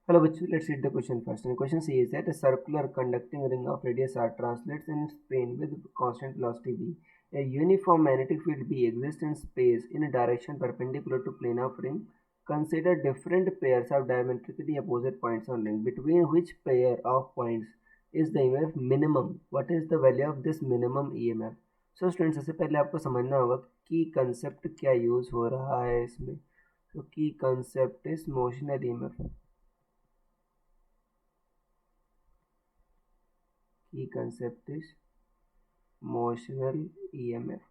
Hello, Bachu. Let's read the question first. And the question says that a circular conducting ring of radius r translates in plane with constant velocity v. A uniform magnetic field B exists in space in a direction perpendicular to plane of ring. Consider different pairs of diametrically opposite points on ring. Between which pair of points is the EMF minimum? What is the value of this minimum EMF? So students, सबसे पहले आपको समझना होगा कि concept क्या use हो रहा है इसमें. तो की कंसेप्ट इज मोशनल EMF. की कंसेप्ट इज मोशनल EMF.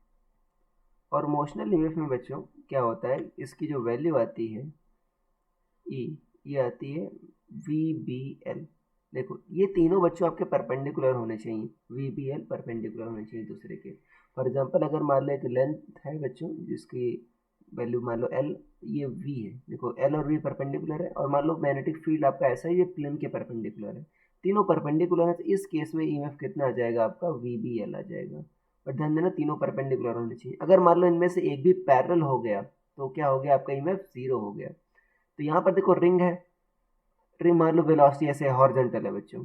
और मोशनल EMF में बच्चों क्या होता है, इसकी जो वैल्यू आती है E, ये आती है VBL. देखो ये तीनों बच्चों आपके परपेंडिकुलर होने चाहिए, VBL परपेंडिकुलर होने चाहिए दूसरे के. फॉर एग्जांपल अगर मान लो एक लेंथ है बच्चों जिसकी वैल्यू मान लो L, ये V है. देखो L और V परपेंडिकुलर है, और मान लो मैग्नेटिक फील्ड आपका ऐसा है, ये प्लेन के परपेंडिकुलर है. तीनों परपेंडिकुलर है, तो इस केस में EMF कितना आ जाएगा आपका, VBL आ जाएगा. और ध्यान देना तीनों परपेंडिकुलर होने चाहिए. अगर मान लो इनमें से एक भी पैरेलल हो गया तो क्या हो गया आपका, EMF जीरो हो गया. तो यहाँ पर देखो रिंग है, रिंग मान लो वेलोसिटी ऐसे हॉरिजॉन्टल है बच्चों,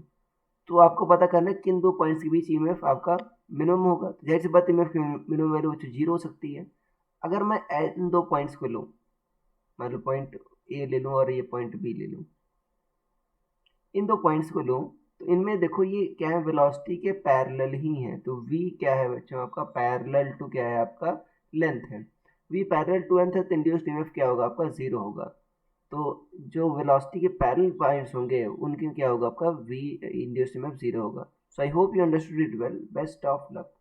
तो आपको पता करना है किन दो पॉइंट्स के बीच EMF आपका मिनिमम होगा. तो जाहिर सी बात EMF की मिनिमम वैल्यू बच्चों जीरो हो सकती है. अगर मैं इन दो पॉइंट्स को लूँ, मान लो पॉइंट ए ले लूँ और ये पॉइंट बी ले लूँ, इन दो पॉइंट्स को लूँ, तो इनमें देखो ये क्या है, वेलोसिटी के पैरेलल ही है. तो v क्या है बच्चों आपका, पैरेलल टू क्या है आपका, लेंथ है. v पैरेलल टू लेंथ है, तो इंड्यूस्ड EMF क्या होगा आपका, जीरो होगा. तो जो वेलोसिटी के पैरेलल पॉइंट्स होंगे उनके क्या होगा आपका, v इंड्यूस्ड EMF जीरो होगा. So I hope you understood it well. Best of luck.